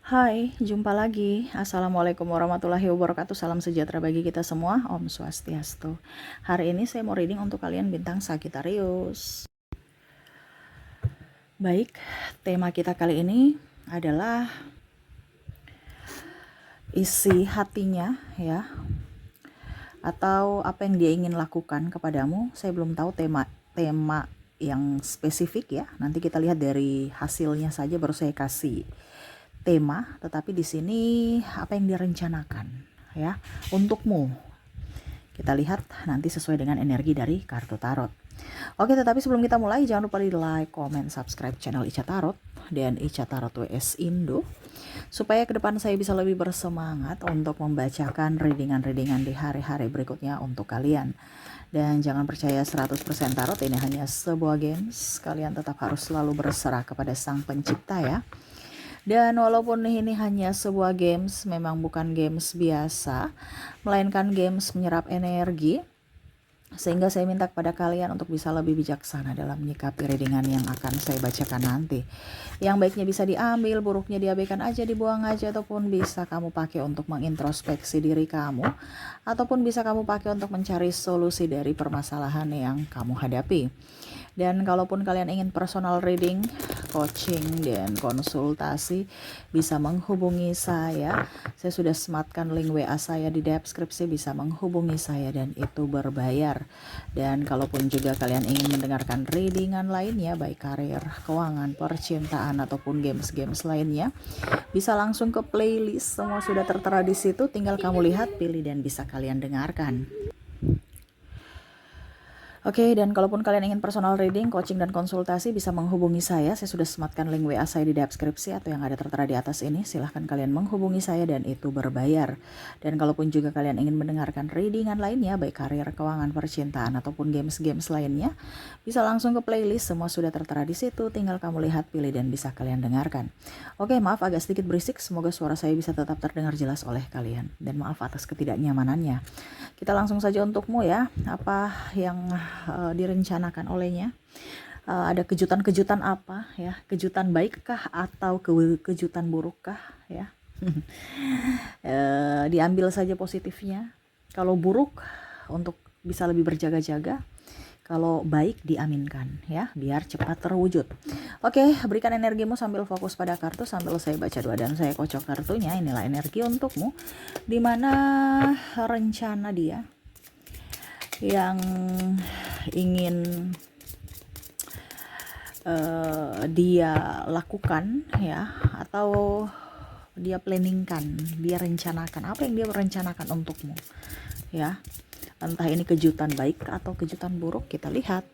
Hai, jumpa lagi. Assalamualaikum warahmatullahi wabarakatuh. Salam sejahtera bagi kita semua. Om Swastiastu. Hari ini saya mau reading untuk kalian bintang Sagittarius. Baik, tema kita kali ini adalah isi hatinya ya, atau apa yang dia ingin lakukan kepadamu. Saya belum tahu tema yang spesifik ya. Nanti kita lihat dari hasilnya saja baru saya kasih tema, tetapi di sini apa yang direncanakan ya untukmu. Kita lihat nanti sesuai dengan energi dari kartu tarot. Oke, tetapi sebelum kita mulai jangan lupa di like, comment, subscribe channel Ica Tarot dan Ica Tarot WS Indo supaya ke depan saya bisa lebih bersemangat untuk membacakan readingan-readingan di hari-hari berikutnya untuk kalian. Dan jangan percaya 100% tarot, ini hanya sebuah games. Kalian tetap harus selalu berserah kepada Sang Pencipta ya. Dan walaupun ini hanya sebuah games, memang bukan games biasa, melainkan games menyerap energi, sehingga saya minta kepada kalian untuk bisa lebih bijaksana dalam menyikapi readingan yang akan saya bacakan nanti. Yang baiknya bisa diambil, buruknya diabaikan aja, dibuang aja, ataupun bisa kamu pakai untuk mengintrospeksi diri kamu, ataupun bisa kamu pakai untuk mencari solusi dari permasalahan yang kamu hadapi. Dan kalaupun kalian ingin personal reading, coaching, dan konsultasi, bisa menghubungi saya. Saya sudah sematkan link WA saya di deskripsi, bisa menghubungi saya dan itu berbayar. Dan kalaupun juga kalian ingin mendengarkan readingan lainnya, baik karir, keuangan, percintaan, ataupun games-games lainnya, bisa langsung ke playlist. Semua sudah tertera di situ, tinggal kamu lihat, pilih, dan bisa kalian dengarkan. Oke, dan kalaupun kalian ingin personal reading, coaching, dan konsultasi, bisa menghubungi saya. Saya sudah sematkan link WA saya di deskripsi atau yang ada tertera di atas ini. Silahkan kalian menghubungi saya dan itu berbayar. Dan kalaupun juga kalian ingin mendengarkan readingan lainnya, baik karir, keuangan, percintaan, ataupun games-games lainnya, bisa langsung ke playlist. Semua sudah tertera di situ. Tinggal kamu lihat, pilih, dan bisa kalian dengarkan. Oke, maaf agak sedikit berisik. Semoga suara saya bisa tetap terdengar jelas oleh kalian. Dan maaf atas ketidaknyamanannya. Kita langsung saja untukmu ya. Apa yang direncanakan olehnya? Ada kejutan-kejutan apa ya? Kejutan baikkah atau kejutan burukkah ya? Diambil saja positifnya. Kalau buruk, untuk bisa lebih berjaga-jaga. Kalau baik, diaminkan ya, biar cepat terwujud. Oke, berikan energimu sambil fokus pada kartu sambil saya baca doa dan saya kocok kartunya. Inilah energi untukmu, dimana rencana dia yang ingin dia lakukan ya, atau dia planningkan, dia rencanakan. Apa yang dia rencanakan untukmu ya, entah ini kejutan baik atau kejutan buruk. Kita lihat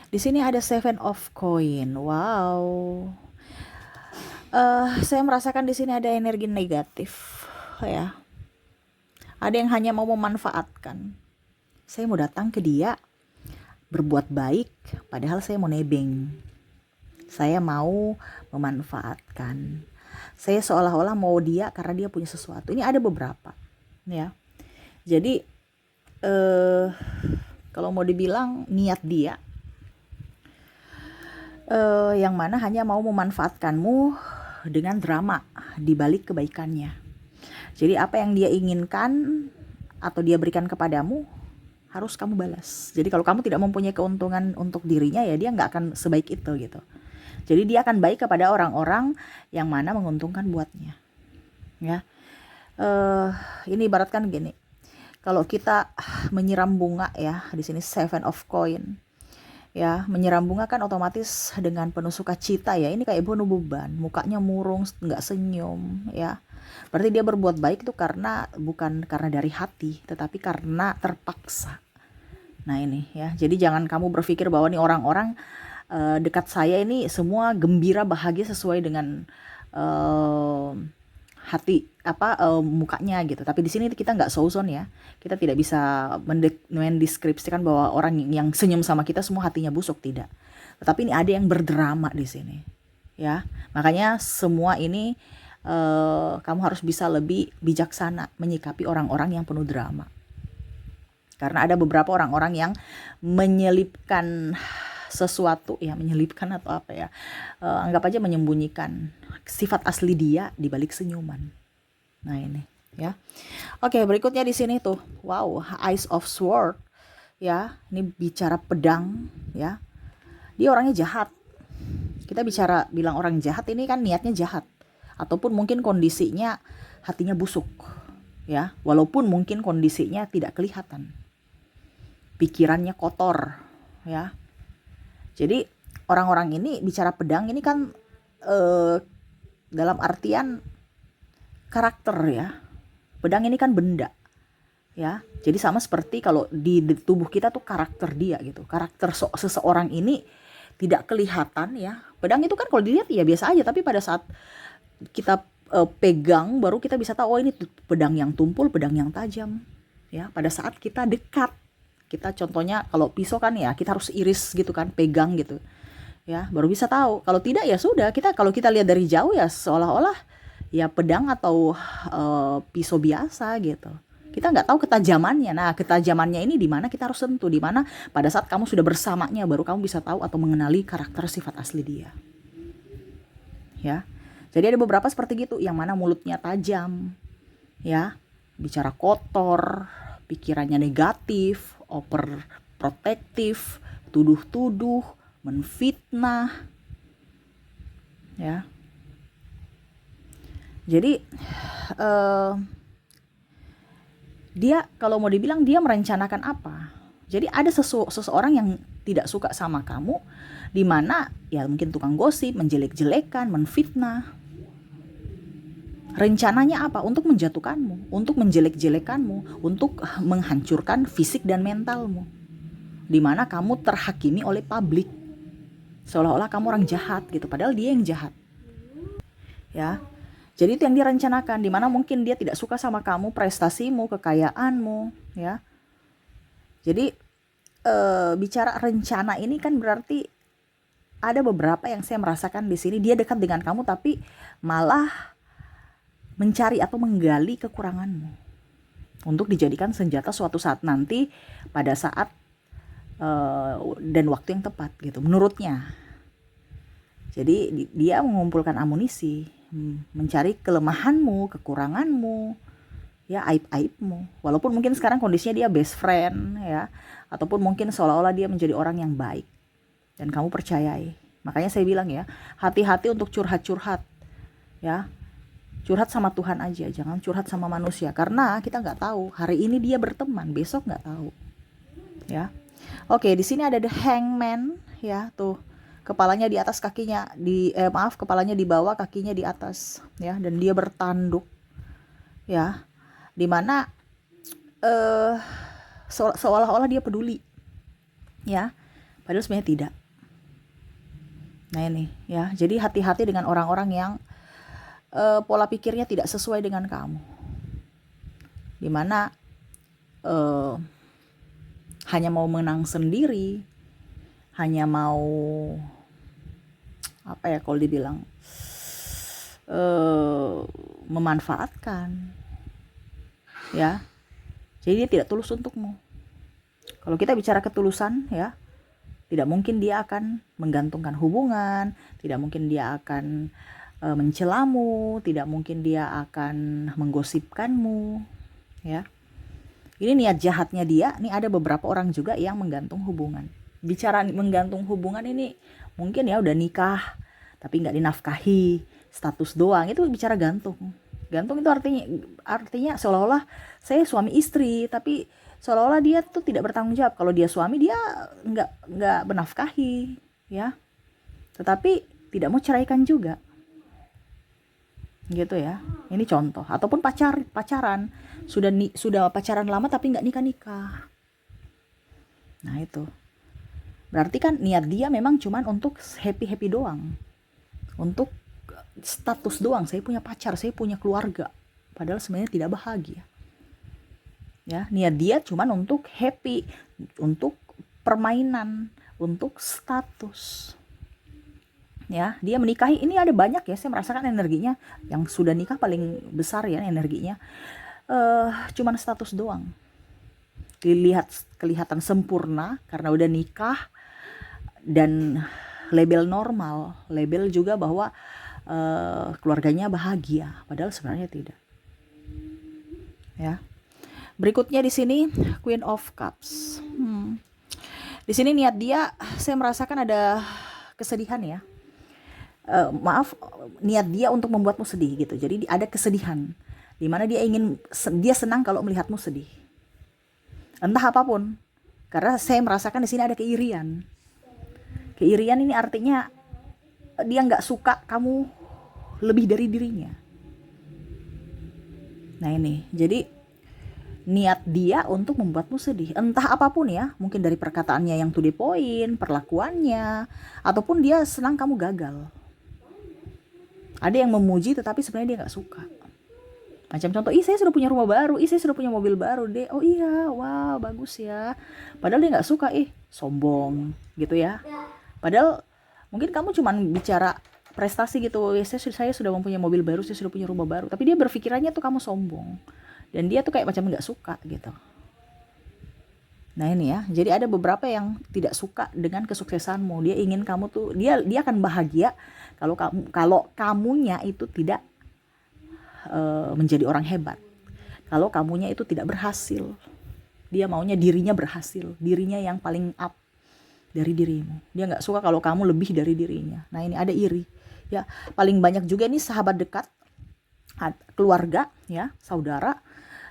di sini ada Seven of Coin. Wow, saya merasakan di sini ada energi negatif ya, ada yang hanya mau memanfaatkan. Saya mau datang ke dia berbuat baik, padahal saya mau nebeng. Saya mau memanfaatkan. Saya seolah-olah mau dia karena dia punya sesuatu. Ini ada beberapa, ya. Jadi kalau mau dibilang niat dia, yang mana hanya mau memanfaatkanmu dengan drama di balik kebaikannya. Jadi apa yang dia inginkan atau dia berikan kepadamu, harus kamu balas. Jadi kalau kamu tidak mempunyai keuntungan untuk dirinya, ya dia nggak akan sebaik itu gitu. Jadi dia akan baik kepada orang-orang yang mana menguntungkan buatnya. Ya, ini ibaratkan gini. Kalau kita menyiram bunga ya, di sini Seven of Coin. Ya, menyiram bunga kan otomatis dengan penuh sukacita ya. Ini kayak bunuh beban, mukanya murung, nggak senyum ya. Berarti dia berbuat baik itu bukan karena dari hati, tetapi karena terpaksa. Nah ini ya, jadi jangan kamu berpikir bahwa nih orang-orang dekat saya ini semua gembira bahagia sesuai dengan hati mukanya gitu. Tapi di sini kita nggak suzon ya, kita tidak bisa mendeskripsikan bahwa orang yang senyum sama kita semua hatinya busuk, tidak. Tetapi ini ada yang berdrama di sini ya. Makanya semua ini kamu harus bisa lebih bijaksana menyikapi orang-orang yang penuh drama. Karena ada beberapa orang-orang yang menyelipkan sesuatu ya, menyelipkan atau apa ya, anggap aja menyembunyikan sifat asli dia di balik senyuman. Nah ini ya. Oke, berikutnya di sini tuh, wow, Ace of Sword ya. Ini bicara pedang ya. Dia orangnya jahat. Kita bilang orang jahat ini kan niatnya jahat, ataupun mungkin kondisinya hatinya busuk ya, walaupun mungkin kondisinya tidak kelihatan, pikirannya kotor ya. Jadi orang-orang ini bicara pedang ini kan dalam artian karakter ya. Pedang ini kan benda ya. Jadi sama seperti kalau di tubuh kita tuh karakter dia gitu. Karakter seseorang ini tidak kelihatan ya. Pedang itu kan kalau dilihat ya biasa aja, tapi pada saat kita pegang baru kita bisa tahu, oh ini pedang yang tumpul, pedang yang tajam ya. Pada saat kita dekat, kita contohnya kalau pisau kan ya kita harus iris gitu kan, pegang gitu ya, baru bisa tahu. Kalau tidak ya sudah, kalau kita lihat dari jauh ya seolah-olah ya pedang atau pisau biasa gitu. Kita nggak tahu ketajamannya. Nah, ketajamannya ini di mana kita harus sentuh, di mana pada saat kamu sudah bersamanya baru kamu bisa tahu atau mengenali karakter sifat asli dia. Ya. Jadi ada beberapa seperti gitu, yang mana mulutnya tajam, ya, bicara kotor, pikirannya negatif, overprotektif, tuduh-tuduh, menfitnah, ya. Jadi dia kalau mau dibilang dia merencanakan apa. Jadi ada seseorang yang tidak suka sama kamu, di mana ya mungkin tukang gosip, menjelek-jelekan, menfitnah. Rencananya apa? Untuk menjatuhkanmu, untuk menjelek-jelekanmu, untuk menghancurkan fisik dan mentalmu. Di mana kamu terhakimi oleh publik. Seolah-olah kamu orang jahat gitu, padahal dia yang jahat. Ya. Jadi itu yang dia rencanakan, di mana mungkin dia tidak suka sama kamu, prestasimu, kekayaanmu, ya. Jadi bicara rencana ini kan berarti ada beberapa yang saya merasakan di sini, dia dekat dengan kamu tapi malah mencari atau menggali kekuranganmu untuk dijadikan senjata suatu saat nanti pada saat dan waktu yang tepat gitu menurutnya. Jadi dia mengumpulkan amunisi, mencari kelemahanmu, kekuranganmu, ya, aib-aibmu. Walaupun mungkin sekarang kondisinya dia best friend ya, ataupun mungkin seolah-olah dia menjadi orang yang baik dan kamu percayai. Makanya saya bilang ya, hati-hati untuk curhat-curhat ya. Curhat sama Tuhan aja, jangan curhat sama manusia, karena kita nggak tahu hari ini dia berteman, besok nggak tahu ya. Oke, di sini ada the hangman ya, tuh kepalanya di atas, kakinya kepalanya di bawah, kakinya di atas ya, dan dia bertanduk ya, dimana seolah-olah dia peduli ya, padahal sebenarnya tidak. Nah ini ya, jadi hati-hati dengan orang-orang yang pola pikirnya tidak sesuai dengan kamu, dimana hanya mau menang sendiri, hanya mau apa ya kalau dibilang memanfaatkan ya. Jadi dia tidak tulus untukmu. Kalau kita bicara ketulusan ya, tidak mungkin dia akan menggantungkan hubungan, tidak mungkin dia akan mencelamu, tidak mungkin dia akan menggosipkanmu ya. Ini niat jahatnya dia. Nih ada beberapa orang juga yang menggantung hubungan. Bicara menggantung hubungan ini mungkin ya udah nikah tapi nggak dinafkahi, status doang, itu bicara gantung. Gantung itu artinya seolah-olah saya suami istri, tapi seolah-olah dia tuh tidak bertanggung jawab. Kalau dia suami, dia nggak menafkahi ya, tetapi tidak mau ceraikan juga gitu ya. Ini contoh. Ataupun pacaran sudah pacaran lama tapi nggak nikah. Nah itu berarti kan niat dia memang cuman untuk happy doang, untuk status doang. Saya punya pacar, saya punya keluarga, padahal sebenarnya tidak bahagia ya. Niat dia cuman untuk happy, untuk permainan, untuk status ya. Dia menikahi, ini ada banyak ya, saya merasakan energinya yang sudah nikah paling besar ya energinya, cuman status doang, kelihatan sempurna karena udah nikah, dan label normal, label juga bahwa keluarganya bahagia, padahal sebenarnya tidak. Ya. Berikutnya di sini Queen of Cups. Di sini niat dia, saya merasakan ada kesedihan ya. Niat dia untuk membuatmu sedih gitu. Jadi ada kesedihan, dimana dia senang kalau melihatmu sedih. Entah apapun. Karena saya merasakan di sini ada keirian. Keirian ini artinya dia nggak suka kamu lebih dari dirinya. Nah ini, jadi niat dia untuk membuatmu sedih. Entah apapun ya, mungkin dari perkataannya yang to the point, perlakuannya, ataupun dia senang kamu gagal. Ada yang memuji tetapi sebenarnya dia nggak suka. Macam contoh, saya sudah punya rumah baru, saya sudah punya mobil baru deh. Oh iya, wow bagus ya. Padahal dia nggak suka, sombong gitu ya. Padahal mungkin kamu cuman bicara prestasi gitu, saya sudah mempunyai mobil baru, saya sudah punya rumah baru. Tapi dia berpikirannya tuh kamu sombong. Dan dia tuh kayak macam nggak suka gitu. Nah ini ya, jadi ada beberapa yang tidak suka dengan kesuksesanmu. Dia ingin kamu tuh, dia akan bahagia kalau kamunya itu tidak menjadi orang hebat. Kalau kamunya itu tidak berhasil, dia maunya dirinya berhasil, dirinya yang paling up dari dirimu. Dia nggak suka kalau kamu lebih dari dirinya. Nah ini ada iri. Ya paling banyak juga ini sahabat dekat, keluarga ya, saudara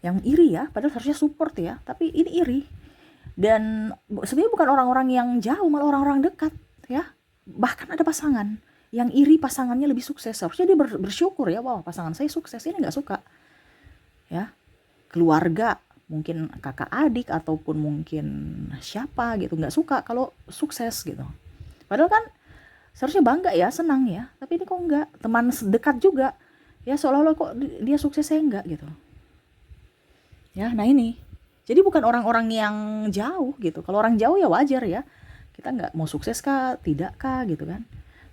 yang iri ya, padahal harusnya support ya, tapi ini iri. Dan sebenarnya bukan orang-orang yang jauh, malah orang-orang dekat ya. Bahkan ada pasangan yang iri pasangannya lebih sukses, harusnya dia bersyukur ya, wow pasangan saya sukses, ini nggak suka ya. Keluarga, mungkin kakak adik ataupun mungkin siapa gitu, nggak suka kalau sukses gitu. Padahal kan seharusnya bangga ya, senang ya, tapi ini kok enggak. Teman dekat juga ya, seolah-olah kok dia sukses saya enggak gitu ya. Nah ini, jadi bukan orang-orang yang jauh gitu. Kalau orang jauh ya wajar ya, kita nggak mau sukses kah, tidak kah gitu kan.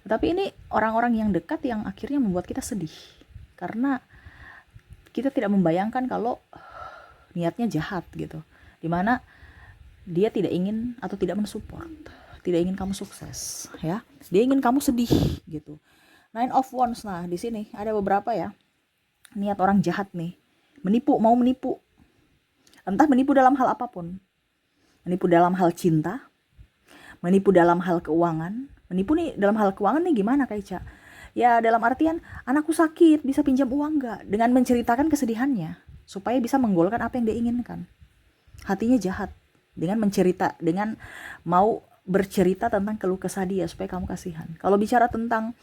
Tapi ini orang-orang yang dekat yang akhirnya membuat kita sedih, karena kita tidak membayangkan kalau niatnya jahat gitu, dimana dia tidak ingin atau tidak mensupport, tidak ingin kamu sukses ya, dia ingin kamu sedih gitu. Nine of Wands. Nah di sini ada beberapa ya niat orang jahat nih, mau menipu, entah menipu dalam hal apapun, menipu dalam hal cinta, menipu dalam hal keuangan. Menipu nih dalam hal keuangan nih gimana Kak Ica? Ya dalam artian, anakku sakit, bisa pinjam uang nggak? Dengan menceritakan kesedihannya, supaya bisa menggolkan apa yang dia inginkan. Hatinya jahat, dengan mau bercerita tentang keluh kesah dia, supaya kamu kasihan. Kalau bicara tentang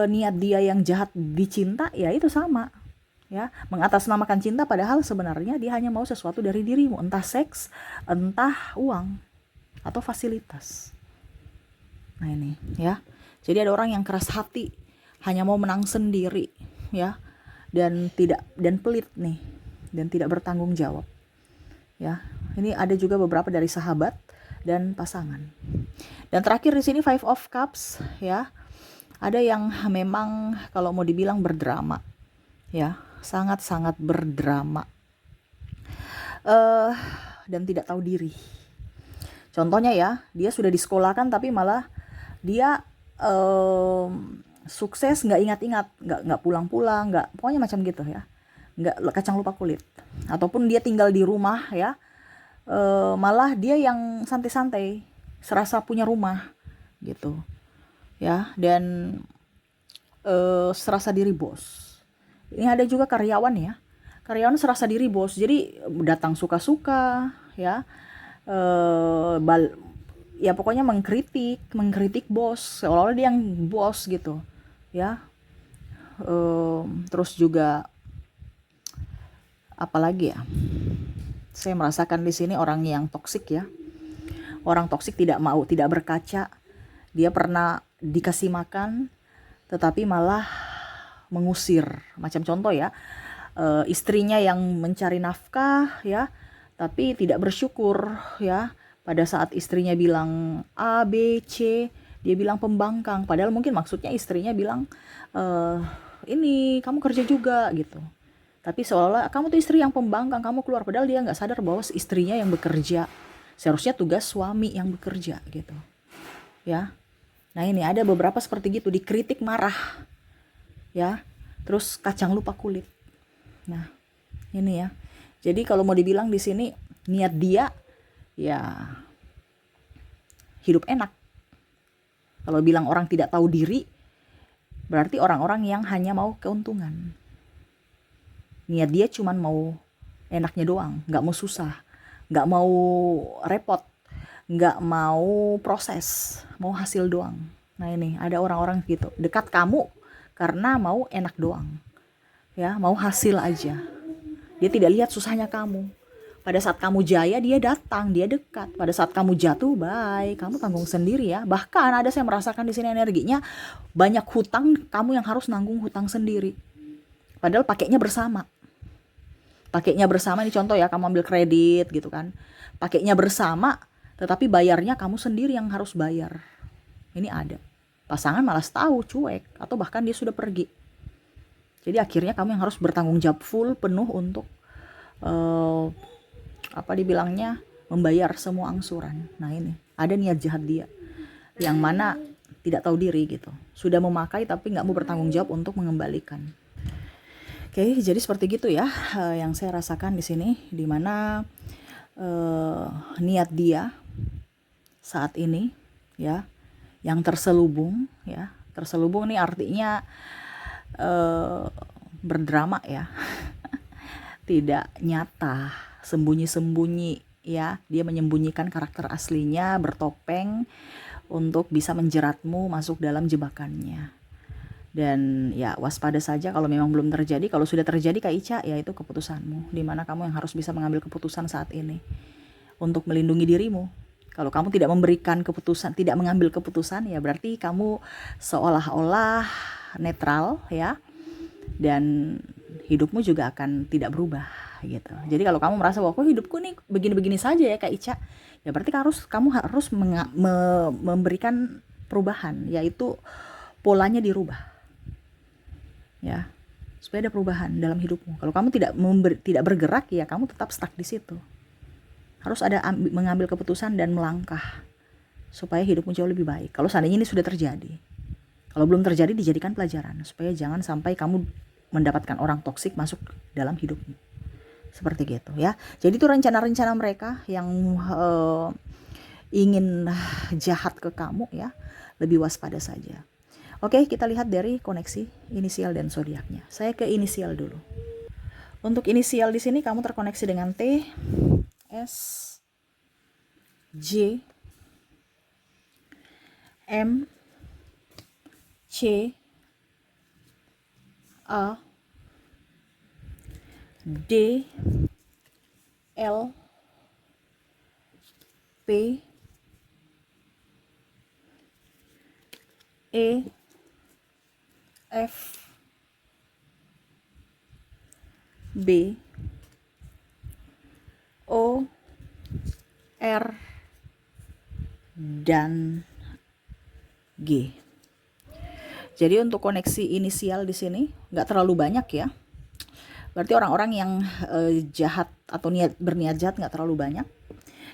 niat dia yang jahat dicinta, ya itu sama. Ya, mengatasnamakan cinta padahal sebenarnya dia hanya mau sesuatu dari dirimu, entah seks, entah uang, atau fasilitas. Nah ini ya, jadi ada orang yang keras hati, hanya mau menang sendiri ya, dan pelit nih, dan tidak bertanggung jawab ya. Ini ada juga beberapa dari sahabat dan pasangan. Dan terakhir di sini Five of Cups ya, ada yang memang kalau mau dibilang berdrama ya, sangat-sangat berdrama dan tidak tahu diri. Contohnya ya, dia sudah disekolahkan tapi malah dia sukses nggak ingat-ingat, nggak pulang-pulang, nggak, pokoknya macam gitu ya, nggak kacang lupa kulit. Ataupun dia tinggal di rumah ya, malah dia yang santai-santai, serasa punya rumah gitu ya, dan serasa diri bos. Ini ada juga karyawan ya, karyawan serasa diri bos, jadi datang suka-suka ya, ya pokoknya mengkritik bos, seolah-olah dia yang bos gitu ya. Terus juga apalagi ya, saya merasakan di sini orang yang toksik ya, orang toksik tidak berkaca. Dia pernah dikasih makan tetapi malah mengusir. Macam contoh ya, istrinya yang mencari nafkah ya, tapi tidak bersyukur ya. Pada saat istrinya bilang A, B, C, dia bilang pembangkang. Padahal mungkin maksudnya istrinya bilang, ini kamu kerja juga gitu. Tapi seolah-olah kamu tuh istri yang pembangkang, kamu keluar. Padahal dia nggak sadar bahwa istrinya yang bekerja. Seharusnya tugas suami yang bekerja gitu. Ya. Nah ini ada beberapa seperti gitu, dikritik marah. ya. Terus kacang lupa kulit. Nah, ini ya. Jadi kalau mau dibilang di sini niat dia ya hidup enak. Kalau bilang orang tidak tahu diri, berarti orang-orang yang hanya mau keuntungan. Niat dia cuman mau enaknya doang, nggak mau susah, nggak mau repot, nggak mau proses, mau hasil doang. Nah ini ada orang-orang gitu, dekat kamu karena mau enak doang, ya mau hasil aja. Dia tidak lihat susahnya kamu. Pada saat kamu jaya dia datang, dia dekat. Pada saat kamu jatuh, bye, kamu tanggung sendiri ya. Bahkan ada saya merasakan di sini energinya banyak hutang, kamu yang harus nanggung hutang sendiri. Padahal pakainya bersama. Pakainya bersama ini contoh ya, kamu ambil kredit gitu kan. Pakainya bersama, tetapi bayarnya kamu sendiri yang harus bayar. Ini ada. Pasangan malas tahu, cuek, atau bahkan dia sudah pergi. Jadi akhirnya kamu yang harus bertanggung jawab full, penuh untuk dibilangnya membayar semua angsuran. Nah ini ada niat jahat dia yang mana tidak tahu diri gitu, sudah memakai tapi nggak mau bertanggung jawab untuk mengembalikan. Oke, jadi seperti gitu ya yang saya rasakan di sini, dimana niat dia saat ini ya yang terselubung ya. Terselubung nih artinya berdrama ya. Tidak nyata, sembunyi-sembunyi ya. Dia menyembunyikan karakter aslinya, bertopeng untuk bisa menjeratmu masuk dalam jebakannya. Dan ya waspada saja kalau memang belum terjadi. Kalau sudah terjadi Kak Ica, ya itu keputusanmu, dimana kamu yang harus bisa mengambil keputusan saat ini untuk melindungi dirimu. Kalau kamu tidak memberikan keputusan, tidak mengambil keputusan, ya berarti kamu seolah-olah netral ya, dan hidupmu juga akan tidak berubah gitu. Jadi kalau kamu merasa bahwa kok hidupku nih begini-begini saja ya Kak Ica, ya berarti kamu harus memberikan perubahan, yaitu polanya dirubah ya, supaya ada perubahan dalam hidupmu. Kalau kamu tidak bergerak, ya kamu tetap stuck di situ. Harus ada mengambil keputusan dan melangkah supaya hidupmu jauh lebih baik. Kalau seandainya ini sudah terjadi, kalau belum terjadi dijadikan pelajaran supaya jangan sampai kamu mendapatkan orang toksik masuk dalam hidupmu. Seperti gitu ya. Jadi itu rencana-rencana mereka yang ingin jahat ke kamu ya. Lebih waspada saja. Oke, kita lihat dari koneksi inisial dan zodiaknya. Saya ke inisial dulu. Untuk inisial di sini kamu terkoneksi dengan T, S, J, M, C, A, D, L, P, E, F, B, O, R, dan G. Jadi untuk koneksi inisial di sini nggak terlalu banyak ya. Berarti orang-orang yang jahat atau berniat jahat nggak terlalu banyak.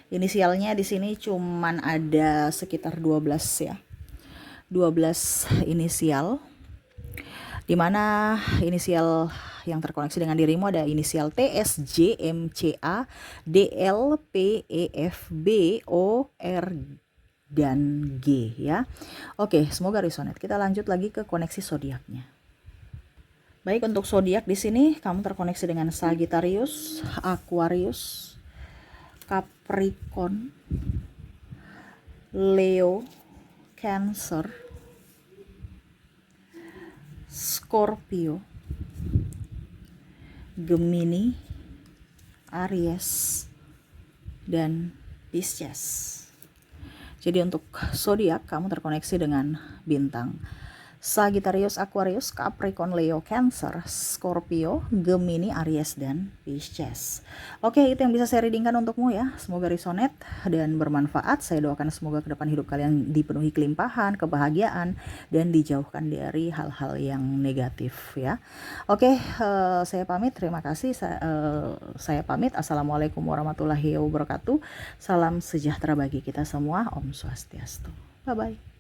Inisialnya di sini cuman ada sekitar 12 ya. 12 inisial. Dimana inisial yang terkoneksi dengan dirimu ada inisial T, S, J, M, C, A, D, L, P, E, F, B, O, R, dan G ya. Oke, semoga resonate. Kita lanjut lagi ke koneksi zodiaknya. Baik, untuk zodiak di sini kamu terkoneksi dengan Sagittarius, Aquarius, Capricorn, Leo, Cancer, Scorpio, Gemini, Aries, dan Pisces. Jadi untuk zodiak kamu terkoneksi dengan bintang Sagittarius, Aquarius, Capricorn, Leo, Cancer, Scorpio, Gemini, Aries, dan Pisces. Oke, itu yang bisa saya readingkan untukmu ya. Semoga resonate dan bermanfaat. Saya doakan semoga ke depan hidup kalian dipenuhi kelimpahan, kebahagiaan, dan dijauhkan dari hal-hal yang negatif ya. Oke, saya pamit. Terima kasih. Saya pamit. Assalamualaikum warahmatullahi wabarakatuh. Salam sejahtera bagi kita semua. Om Swastiastu. Bye-bye.